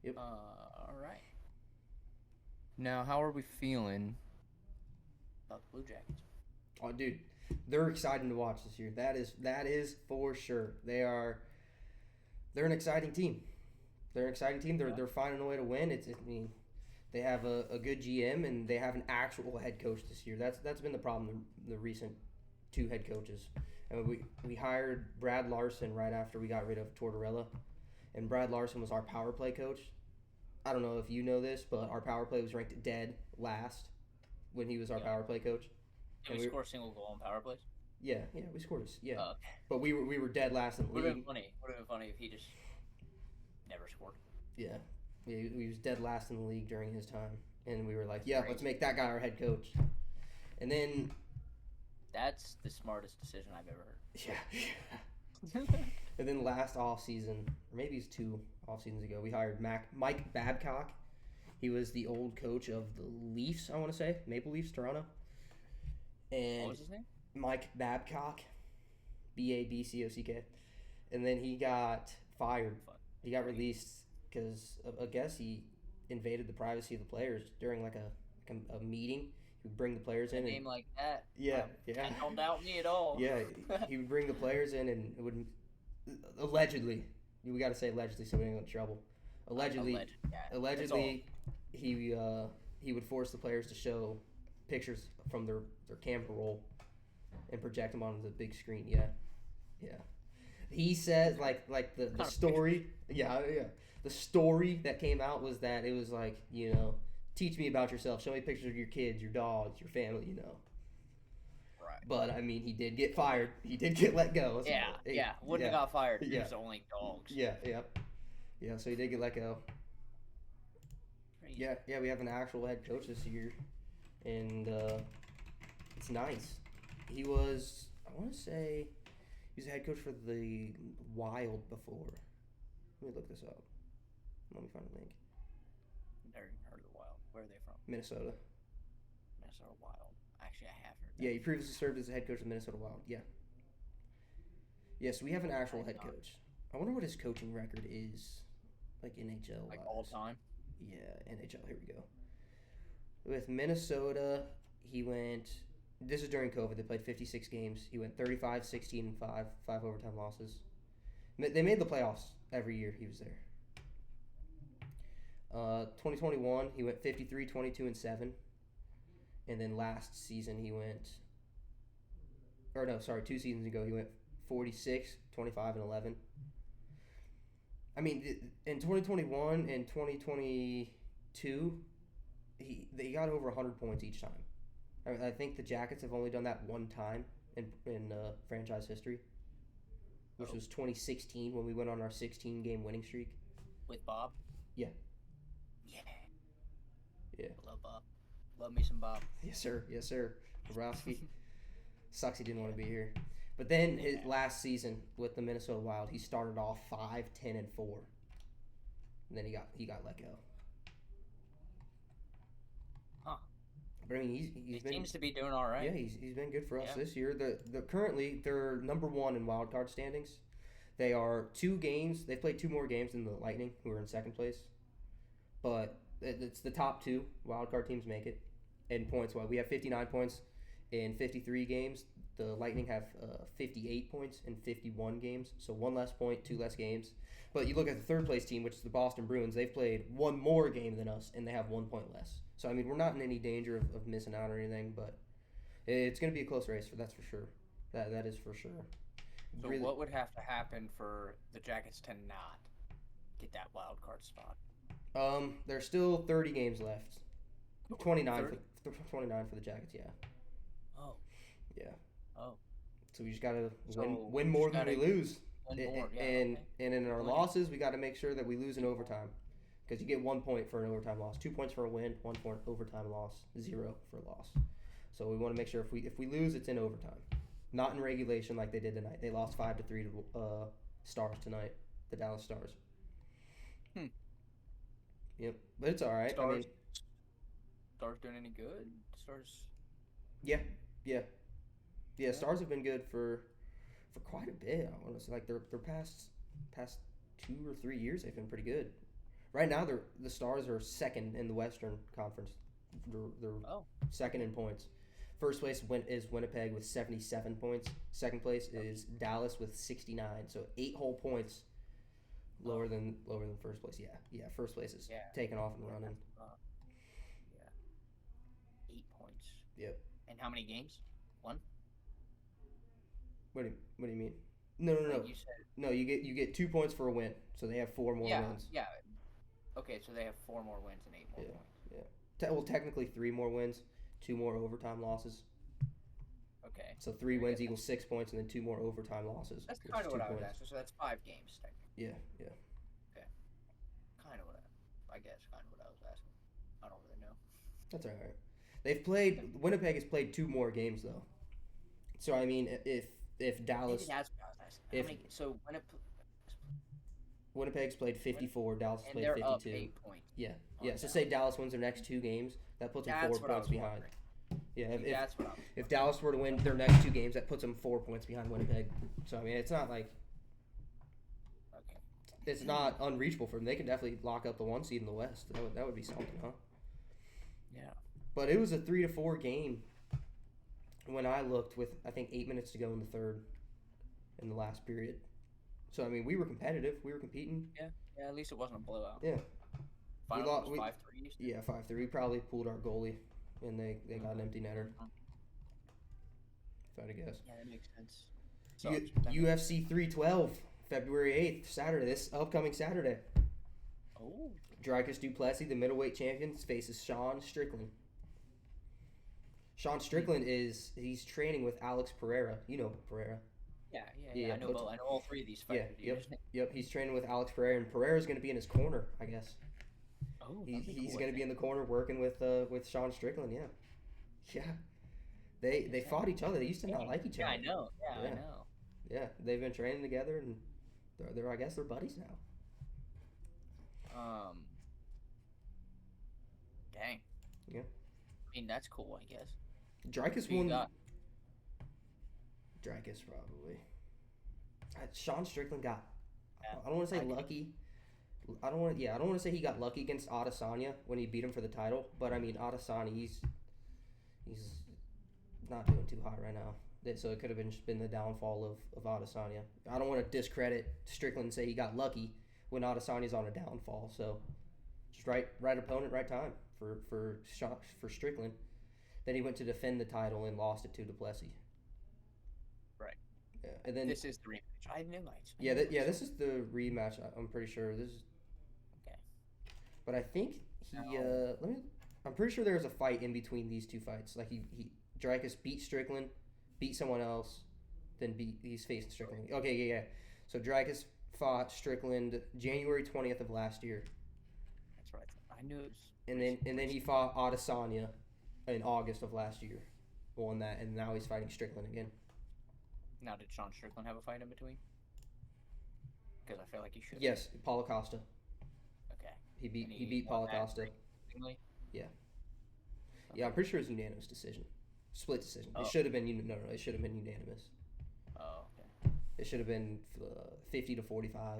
Yep. All right. Now, how are we feeling about the Blue Jackets? Oh, dude, they're exciting to watch this year. That is for sure. They're an exciting team. They're finding a way to win. They have a good GM and they have an actual head coach this year. That's been the problem. The recent 2 head coaches. And we hired Brad Larson right after we got rid of Tortorella, and Brad Larson was our power play coach. I don't know if you know this, but our power play was ranked dead last when he was our power play coach. Did we score a single goal on power plays? Yeah, we scored. Yeah, okay. But we were dead last in the league. Would have been funny if he just never scored. Yeah, he was dead last in the league during his time, and we were like, let's make that guy our head coach. And then that's the smartest decision I've ever heard. Yeah. And then last offseason, or maybe it's 2 off seasons ago, we hired Mike Babcock. He was the old coach of the Leafs, I want to say, Maple Leafs, Toronto. And what was his name? Mike Babcock, Babcock, and then he got fired. He got released because I guess he invaded the privacy of the players during like a meeting. He would bring the players in. A name like that. Yeah. Don't doubt me at all. Yeah, he would bring the players in and it would allegedly. We got to say allegedly so we don't get in trouble. Allegedly, he would force the players to show pictures from their camera roll and project them onto the big screen. Yeah. He said like the story. Yeah. The story that came out was that it was like, teach me about yourself. Show me pictures of your kids, your dogs, your family. Right. But I mean, he did get fired. He did get let go. So wouldn't have got fired. It was only dogs. Yeah. So he did get let go. Crazy. Yeah. We have an actual head coach this year, and it's nice. He was, I want to say, he was a head coach for the Wild before. Let me look this up. Let me find a link. Never even heard of the Wild. Where are they from? Minnesota. Minnesota Wild. Actually, I have heard that. Yeah, he previously served as the head coach of the Minnesota Wild. Yeah. Yeah, so we have an actual head coach. I wonder what his coaching record is, like NHL. Like all time? Yeah, NHL. Here we go. With Minnesota, he went. This is during COVID. They played 56 games. He went 35, 16, and 5 overtime losses. They made the playoffs every year he was there. 2021, he went 53, 22, and 7. And then last season, he went or no, sorry, 2 seasons ago he went 46, 25, and 11. I mean, in 2021 and 2022, they got over 100 points each time. I think the Jackets have only done that one time in franchise history, which was 2016 when we went on our 16-game winning streak. With Bob? Yeah. Yeah. Yeah. Love Bob. Love me some Bob. Yes, sir. Yes, sir. Bobrovsky. Sucks he didn't want to be here. But then his last season with the Minnesota Wild, he started off 5, 10, and 4. And then he got let go. Huh. But I mean, he seems to be doing all right. Yeah, he's been good for us this year. The currently they're number 1 in wild card standings. They are 2 games. They've played 2 more games than the Lightning, who are in second place. But it's the top 2 wild card teams make it in points. Well, we have 59 points in 53 games. The Lightning have 58 points in 51 games. So 1 less point, 2 less games. But you look at the third place team, which is the Boston Bruins. They've played 1 more game than us, and they have 1 point less. So, I mean, we're not in any danger of missing out or anything, but it's going to be a close race, that's for sure. That is for sure. So really, what would have to happen for the Jackets to not get that wild card spot? There's still 30 games left. 29 for the Jackets, yeah. Oh. Yeah. Oh. So we just got to win more than we lose. And in our losses, we got to make sure that we lose in overtime. Because you get 1 point for an overtime loss, 2 points for a win, 1 point overtime loss, 0 for a loss. So we want to make sure if we lose, it's in overtime, not in regulation like they did tonight. They lost 5-3 to Stars tonight, the Dallas Stars. Yep, but it's all right. Stars doing any good? Stars. Yeah. Stars have been good for quite a bit. I want to say like their past 2 or 3 years they've been pretty good. Right now, the Stars are second in the Western Conference. They're second in points. First place is Winnipeg with 77 points. Second place is Dallas with 69. So 8 whole points lower than first place. Yeah. First place is taking off and running. 8 points. Yep. And how many games? 1. What do you mean? No. You said... No, you get 2 points for a win. So they have 4 more wins. Yeah. Okay, so they have 4 more wins and 8 more points. Yeah. Well, technically 3 more wins, 2 more overtime losses. Okay. So 3 wins equals 6 points, and then 2 more overtime losses. That's kind of what I was asking. So that's 5 games, technically. Yeah. Okay. Kind of what I guess. Kind of what I was asking. I don't really know. That's all right. Winnipeg has played 2 more games though. So I mean, if Dallas, maybe that's what I was asking. Winnipeg's played 54, Dallas has played 52. Up 8 points. Yeah. So say Dallas wins their next 2 games, that puts them 4 points behind. Wondering. Yeah, that's what I was if Dallas were to win their next 2 games, that puts them 4 points behind Winnipeg. So I mean, it's not like it's not unreachable for them. They can definitely lock up the 1 seed in the West. That would be something, huh? Yeah. But it was a 3-4 game when I looked with I think 8 minutes to go in the third, in the last period. So I mean, we were competitive. We were competing. Yeah. At least it wasn't a blowout. Yeah. Final was 5-3. Yeah, 5-3. We probably pulled our goalie, and they got an empty netter. If I had to guess. Yeah, that makes sense. UFC 312, February 8th, Saturday. This upcoming Saturday. Oh. Dricus du Plessis, the middleweight champion, faces Sean Strickland. Sean Strickland he's training with Alex Pereira. You know Pereira. Yeah. I know all 3 of these fighters. Yep. He's training with Alex Pereira, and Pereira's going to be in his corner, I guess. Oh, he's going to be in the corner working with Sean Strickland. Yeah. They fought each other. They used to not like each other. I know. I know. Yeah, they've been training together, and they're I guess they're buddies now. Dang. Yeah. I mean, that's cool, I guess. Dricus won. Dricus probably. Sean Strickland got. I don't want to say lucky. I don't want to say he got lucky against Adesanya when he beat him for the title, but I mean Adesanya, he's not doing too hot right now. So it could have been the downfall of Adesanya. I don't want to discredit Strickland and say he got lucky when Adesanya's on a downfall. So just right opponent, right time for Strickland. Then he went to defend the title and lost it to du Plessis. Right. Yeah, and then This is the rematch. I knew I yeah, knew it was this is the rematch. I'm pretty sure this is, okay. but I think he Now, let me. I'm pretty sure there was a fight in between these two fights. Like he Dreykus beat Strickland, beat someone else, then he's facing Strickland. Okay, yeah. So Dreykus fought Strickland January 20th of last year, that's right. I knew it was and then he fought Adesanya in August of last year, won that, and now he's fighting Strickland again. Now, did Sean Strickland have a fight in between? Because I feel like he should. Yes, Paulo Costa. Okay. He And beat won Paulo that Costa. convincingly? Yeah. Okay. Yeah, I'm pretty sure it was unanimous decision. Split decision. Oh. It should have been no, it should have been unanimous. Oh, okay. It should have been 50 to 45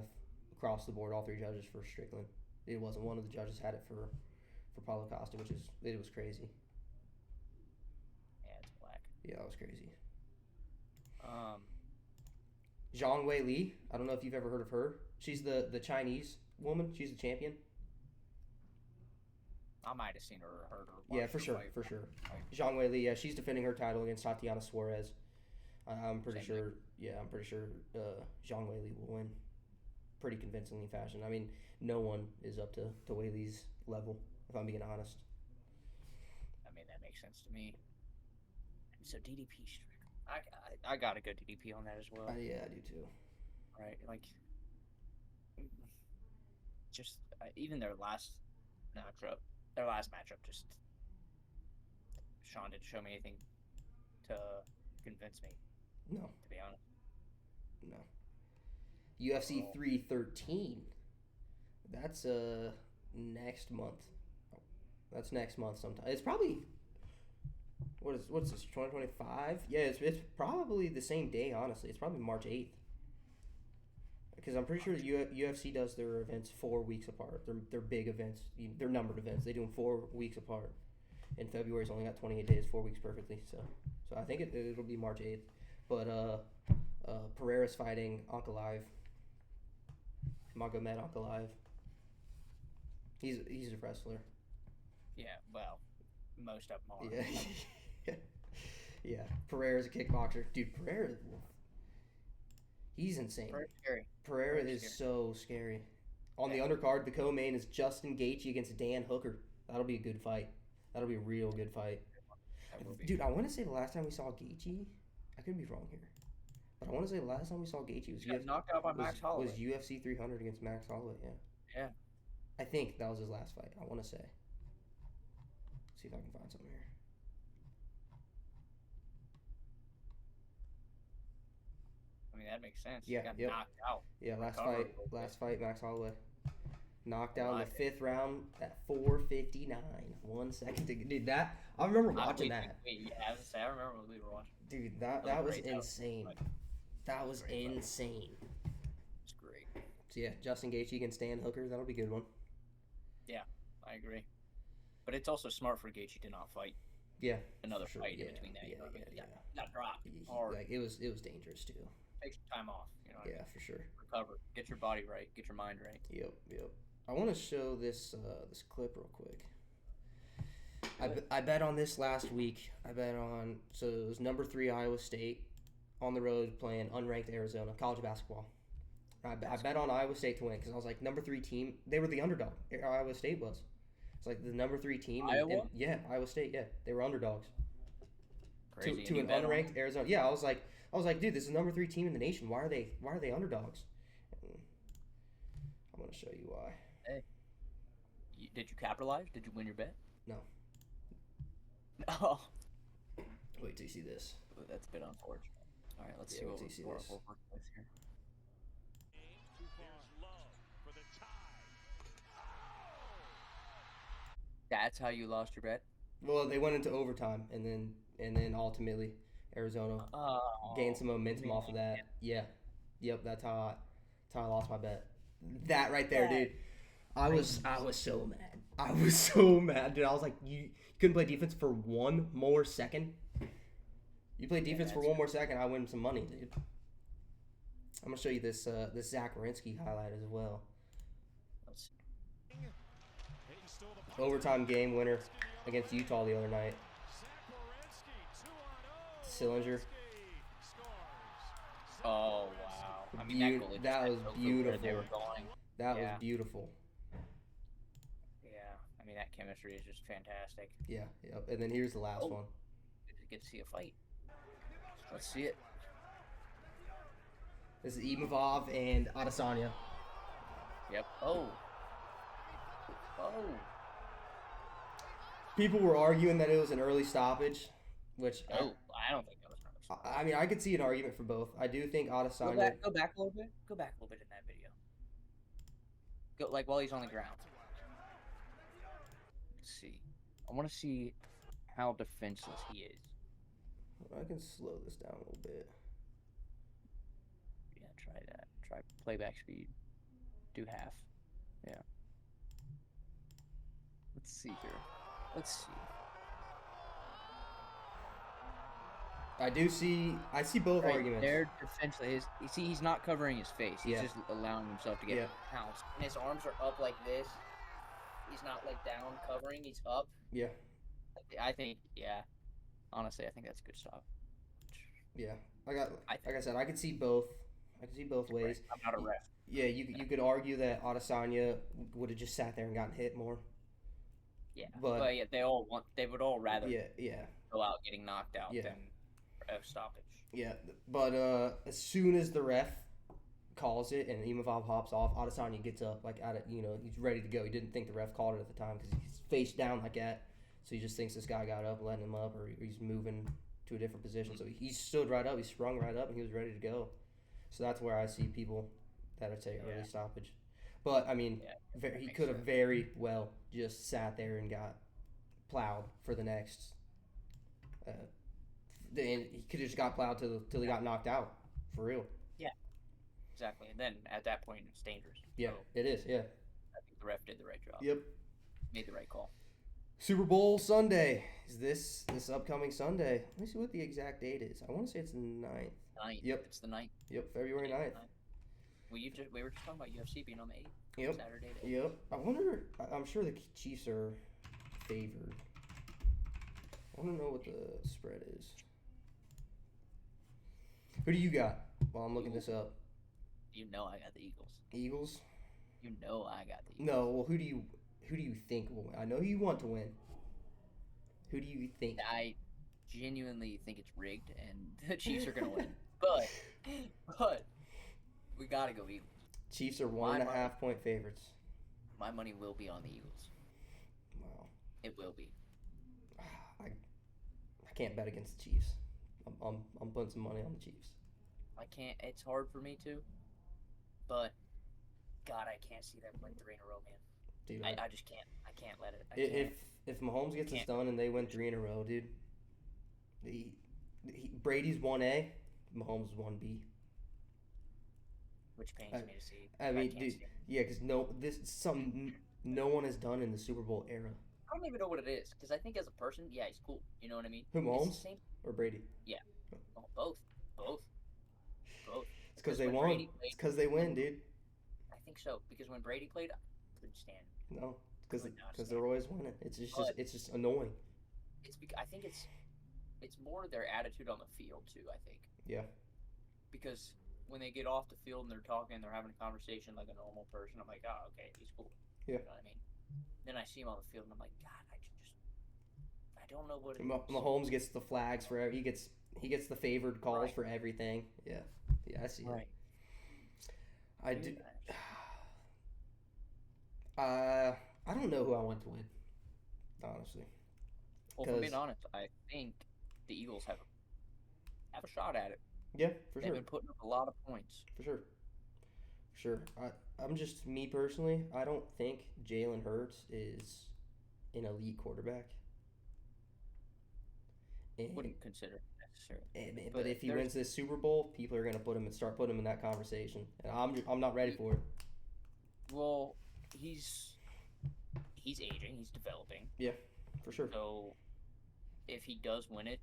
across the board, all three judges for Strickland. It wasn't. One of the judges had it for Paulo Costa, it was crazy. Yeah, it's black. Yeah, that was crazy. Um, Zhang Wei Li, I don't know if you've ever heard of her. She's the Chinese woman. She's the champion. I might have seen her or heard her. Yeah, for sure, for sure. Zhang Wei Li, yeah, she's defending her title against Tatiana Suarez. I'm pretty sure. Yeah, I'm pretty sure Zhang Wei Li will win, pretty convincingly fashion. I mean, no one is up to Wei Li's level, if I'm being honest. I mean, that makes sense to me. So DDP Strickland. I got a good DDP on that as well. Yeah, I do too. Right, like just even their last matchup, just Sean didn't show me anything to convince me. No. To be honest. No. UFC 313. That's next month. That's next month sometime. It's probably what's this 2025? Yeah, it's probably the same day. Honestly, it's probably March 8th. Because I'm pretty sure UFC does their events 4 weeks apart. They're big events. They're numbered events. They do them 4 weeks apart. And February's only got 28 days, 4 weeks perfectly. So I think it'll be March 8th. But Pereira's fighting Ankalaev. Magomed Ankalaev. He's a wrestler. Yeah, well, most of them are. Yeah. Yeah. Pereira's a kickboxer. Dude, Pereira, he's insane. Pereira is so scary. On the undercard, the co-main is Justin Gaethje against Dan Hooker. That'll be a good fight. That'll be a real good fight. Dude, I want to say the last time we saw Gaethje, I could be wrong here, but I want to say the last time we saw Gaethje was knocked out by Max Holloway. Was UFC 300 against Max Holloway. Yeah. Yeah. I think that was his last fight. I want to say. Let's see if I can find something here. I mean, that makes sense. Yeah. He got knocked out. Yeah, last fight, Max Holloway. Knocked out in the 5th round at 4:59. 1 second to dude. That I remember watching that. Yeah, I remember when we were watching. Dude, that was insane. That was insane. It's great. So yeah, Justin Gaethje against Dan Hooker. That'll be a good one. Yeah, I agree. But it's also smart for Gaethje to not fight. Yeah. Another fight in between that. Yeah. Got dropped hard. Like it was dangerous too. Take some time off. You know. Yeah, for sure. Recover. Get your body right. Get your mind right. Yep. I want to show this clip real quick. I bet on this last week. So it was number 3 Iowa State on the road playing unranked Arizona college basketball. I bet on Iowa State to win because I was like number 3 team. They were the underdog. Iowa State was. It's like the number 3 team. Iowa? Yeah, Iowa State. Yeah, they were underdogs. Crazy. To an unranked Arizona. Yeah, I was like, dude, this is the number 3 team in the nation. Why are they underdogs? I'm gonna show you why. Hey, did you capitalize? Did you win your bet? No. No. Wait till you see this. That's a bit unfortunate. All right, let's see what we'll work with here. That's how you lost your bet? Well, they went into overtime, and then ultimately Arizona gained some momentum off of that. Yeah. Yep, that's how I lost my bet. That right there, dude. I was so mad. I was so mad, dude. I was like, you couldn't play defense for 1 more second. You play defense for 1 more second, I win some money, dude. I'm gonna show you this Zach Wierenski highlight as well. Overtime game winner against Utah the other night. Sillinger. Oh wow! I mean, that goalie just That had was no clue where they were beautiful. going. That was Yeah, beautiful. yeah. I mean, that chemistry is just fantastic. Yeah, yep. And then here's the last Oh, one. get to see a fight. Let's see it. This is Imavov and Adesanya. Yep. Oh. Oh. People were arguing that it was an early stoppage, which No, I don't think that was nervous. I mean, I could see an argument for both. I do think Go Adesanya. back. Go back a little bit. Go back a little bit in that video. Go like while he's on the ground. Let's see. I want to see how defenseless he is. I can slow this down a little bit. Yeah, try that. Try playback speed. Do half. Yeah. Let's see here. Let's see. I see both arguments. Their defenseless. You see, he's not covering his face. He's Yeah. just allowing himself to get Yeah. pounced. And his arms are up like this. He's not like down covering. He's up. Yeah. I think, yeah. Honestly, I think that's a good stop. Yeah. Like I think said, I could see both. I could see both ways. I'm not a ref. Yeah, you could argue that Adesanya would have just sat there and gotten hit more. Yeah, But yeah, they would all rather yeah, go out getting knocked out Yeah. than a stoppage. yeah. But as soon as the ref calls it and Imavov hops off, Adesanya gets up like at it. He's ready to go. He didn't think the ref called it at the time because he's face down like that. So he just thinks this guy got up, letting him up, or he's moving to a different position. So he stood right up, he sprung right up, and he was ready to go. So that's where I see people that would say early stoppage. But I mean, he could have very well just sat there and got plowed for the next. He could have just got plowed till he got knocked out, for real. Yeah, exactly. And then at that point, it's dangerous. Yeah, So it is. Yeah. I think the ref did the right job. Yep. Made the right call. Super Bowl Sunday is this upcoming Sunday. Let me see what the exact date is. I want to say it's the 9th. 9th. Yep. It's the 9th. Yep, February 9th. We were just talking about UFC being on the 8th. Yep. Saturday. Yep. I wonder. I'm sure the Chiefs are favored. I want to know what the spread is. Who do you got? While I'm looking this up. You know I got the Eagles. Eagles. You know I got the Eagles. No. Well, who do you think will win? I know you want to win. Who do you think? I genuinely think it's rigged and the Chiefs are gonna win. But we gotta go Eagles. Chiefs are 1.5 point favorites. My money will be on the Eagles. Wow. It will be. I can't bet against the Chiefs. I'm putting some money on the Chiefs. I can't. It's hard for me to. But God, I can't see them win 3 in a row, man. Dude, I just can't. I can't let it. If Mahomes gets this done and they win 3 in a row, dude, Brady's 1A, Mahomes is 1B. Which pains me to see. I mean, dude, yeah, because no one has done in the Super Bowl era. I don't even know what it is because I think as a person, yeah, he's cool. You know what I mean? Who, Mahomes or Brady? Yeah, both. It's because they won. It's because they win, dude. I think so because when Brady played, I couldn't stand. No, because they're always winning. It's just annoying. I think it's more their attitude on the field too. I think. Yeah. Because when they get off the field and they're talking, they're having a conversation like a normal person. I'm like, oh, okay, he's cool. Yeah. You know what I mean? Then I see him on the field and I'm like, God, I don't know what it is. Mahomes gets the flags for he gets the favored calls for everything. Yeah, I see it. I do. I don't know who I want to win, honestly. Well, if I'm being honest, I think the Eagles have a shot at it. Yeah, for sure. They've been putting up a lot of points. For sure. I'm just, me personally, I don't think Jalen Hurts is an elite quarterback. Wouldn't consider it necessarily. But if he wins this Super Bowl, people are going to start putting him in that conversation. And I'm not ready for it. Well, he's aging. He's developing. Yeah, for sure. So if he does win it,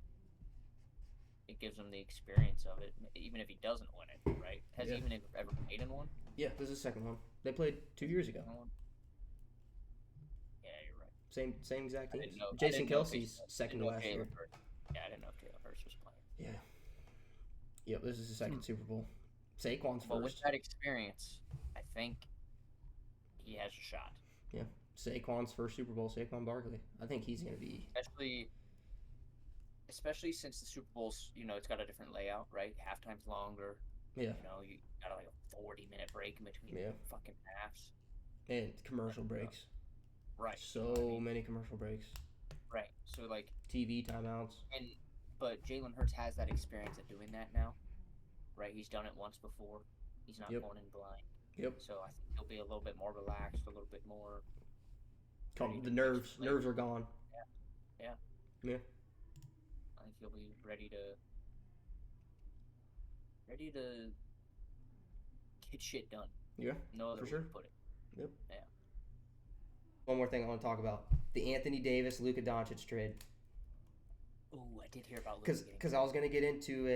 it gives him the experience of it. Even if he doesn't win it, right? Has he even ever played in one? Yeah, this is the second one. They played 2 years ago. Yeah, you're right. Same exact team. Jason Kelsey's second to last year. Yeah, I didn't know if Jalen Hurts was playing. Yep, this is his second Super Bowl. Saquon's But with first. that experience, I think he has a shot. Yeah, Saquon's first Super Bowl. Saquon Barkley. I think he's gonna be. Especially since the Super Bowl's, it's got a different layout, right? Halftime's longer. Yeah. You got like a 40-minute break in between fucking halves. And commercial breaks. Right. So many commercial breaks. Right. So like TV timeouts. But Jalen Hurts has that experience of doing that now, right? He's done it once before. He's not going in blind. Yep. So I think he'll be a little bit more relaxed, a little bit more. The nerves are gone. Yeah. Yeah. I think he'll be ready to get shit done. Yeah. No other for way sure. to put it. Yep. Yeah. One more thing I want to talk about: the Anthony Davis Luka Doncic trade. Oh, I did hear about Luka. Because I was gonna get into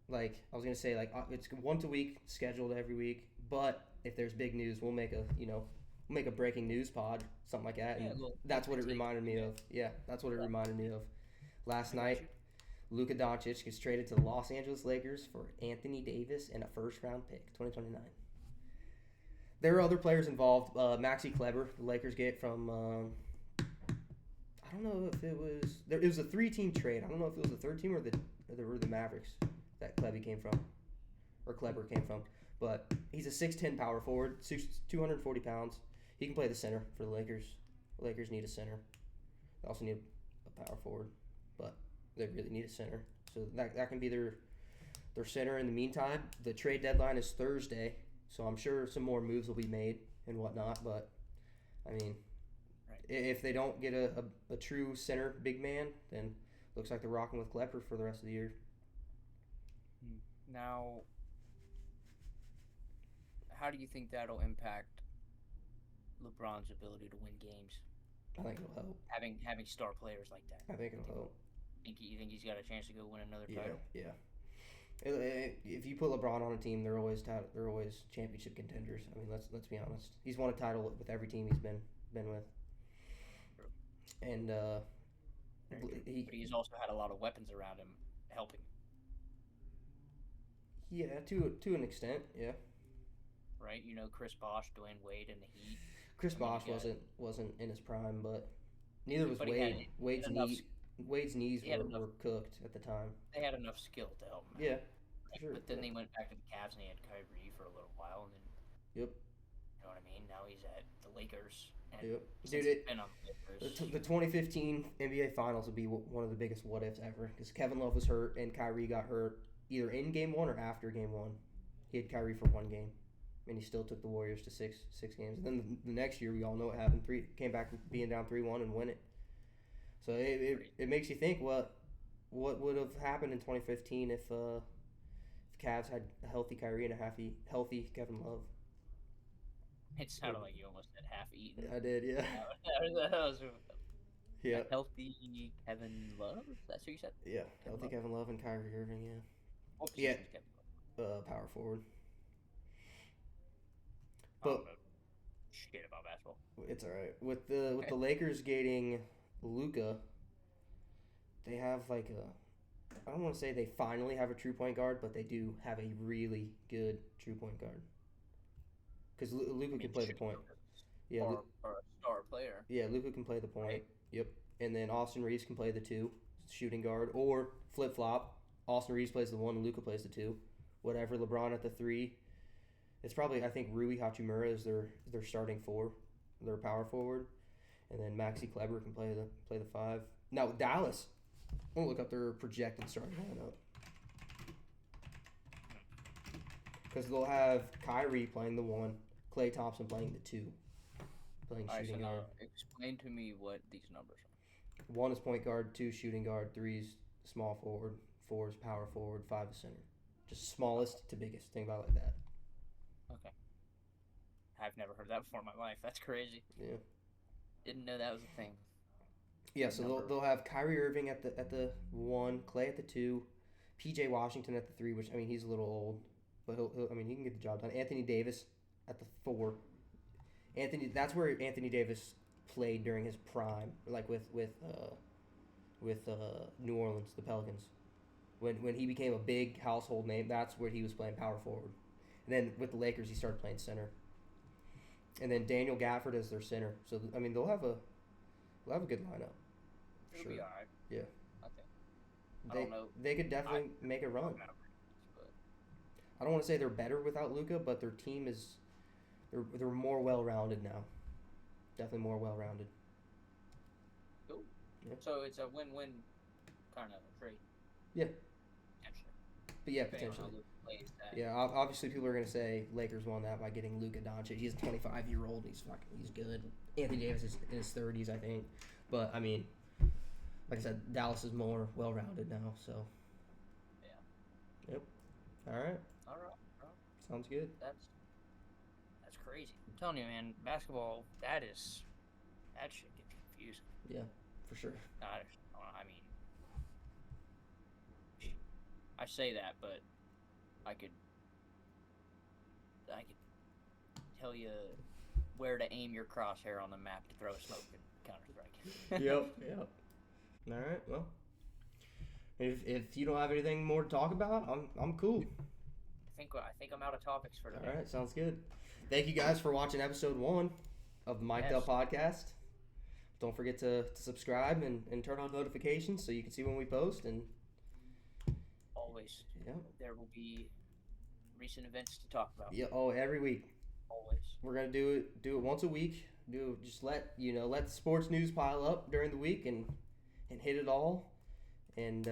it's once a week, scheduled every week. But if there's big news, we'll make a breaking news pod, something like that. And that's what it reminded me of. Yeah, that's what it reminded me of. Last night, Luka Doncic gets traded to the Los Angeles Lakers for Anthony Davis and a first-round pick, 2029. There are other players involved. Maxi Kleber, the Lakers get from. I don't know if it was. It was a 3-team trade. I don't know if it was the third team or the Mavericks that Kleber came from. But he's a 6'10" power forward, 240 pounds. He can play the center for the Lakers. The Lakers need a center. They also need a power forward, but they really need a center. So that can be their center. In the meantime, the trade deadline is Thursday, so I'm sure some more moves will be made and whatnot. But I mean, if they don't get a true center big man, then looks like they're rocking with Kleber for the rest of the year. Now, how do you think that'll impact LeBron's ability to win games? I think it'll help. Having star players like that. I think it'll help. You think he's got a chance to go win another title? Yeah. If you put LeBron on a team, they're always championship contenders. I mean, let's be honest. He's won a title with every team he's been with. And but he's also had a lot of weapons around him helping. Yeah, to an extent, yeah. Right, Chris Bosh, Dwayne Wade, and the Heat. Chris Bosh wasn't in his prime, but neither was Wade. Wade's knees were cooked at the time. They had enough skill to help him. Yeah, right? sure. But then they went back to the Cavs and they had Kyrie for a little while, and then. Yep. You know what I mean? Now he's at the Lakers. And yep. Dude, the 2015 NBA Finals would be one of the biggest what ifs ever because Kevin Love was hurt and Kyrie got hurt either in Game 1 or after Game 1. He had Kyrie for one game, and he still took the Warriors to six games. And then the next year, we all know what happened. Came back being down 3-1 and win it. So it makes you think what would have happened in 2015 if Cavs had a healthy Kyrie and a healthy Kevin Love. It sounded like you almost said half-eaten. I did, yeah. That was yeah. Healthy Kevin Love? That's what you said? Yeah, healthy Kevin Love and Kyrie Irving, yeah. What position is Kevin Love? Power forward. But shit about basketball. It's all right. With the Lakers getting Luka, they have I don't want to say they finally have a true point guard, but they do have a really good true point guard. Because Luka can play the point. Yeah, or a star player. Yeah, Luka can play the point. Right. Yep. And then Austin Reeves can play the 2, shooting guard, or flip flop. Austin Reeves plays the 1 and Luka plays the 2. Whatever. LeBron at the 3. It's probably, I think, Rui Hachimura is their starting 4, their power forward, and then Maxi Kleber can play the 5. Now Dallas, I'm gonna look up their projected starting lineup because they'll have Kyrie playing the 1, Klay Thompson playing the 2, playing shooting guard. Explain to me what these numbers are. 1 is point guard, 2 shooting guard, 3 is small forward, 4 is power forward, 5 is center. Just smallest to biggest. Think about it like that. Okay. I've never heard that before in my life. That's crazy. Yeah. Didn't know that was a thing. Yeah, so they'll have Kyrie Irving at the 1, Klay at the 2, PJ Washington at the 3, which I mean he's a little old, but he can get the job done. Anthony Davis at the 4. That's where Anthony Davis played during his prime, like with New Orleans, the Pelicans. When he became a big household name, that's where he was playing power forward. And then with the Lakers, he started playing center. And then Daniel Gafford is their center. So I mean, they'll have a good lineup. It'll Sure. be all right. Yeah. I think. I don't know. They could definitely make a run. But I don't want to say they're better without Luka, but their team is they're more well rounded now. Definitely more well rounded. cool. Yeah. So it's a win-win kind of trade. Yeah. Potentially. But yeah, Depending on how potentially. Luka plays that. Yeah, obviously people are gonna say Lakers won that by getting Luka Doncic. He's a 25-year-old. He's good. Anthony Davis is in his 30s, I think. But I mean, like I said, Dallas is more well rounded now. So. Yeah. Yep. All right. All right. Sounds good. That's crazy. I'm telling you, man, basketball, that should get confusing. Yeah, for sure. I mean, I say that, but I could tell you where to aim your crosshair on the map to throw a smoke in CounterStrike. Yep. All right. Well, if you don't have anything more to talk about, I'm cool. I think I'm out of topics for today. All right, sounds good. Thank you guys for watching episode 1 of the Mic'd Up Podcast. Don't forget to subscribe and turn on notifications so you can see when we post. And always, yeah, there will be recent events to talk about. Yeah. Oh, every week. Always. We're gonna do it once a week. Just let the sports news pile up during the week and hit it all. And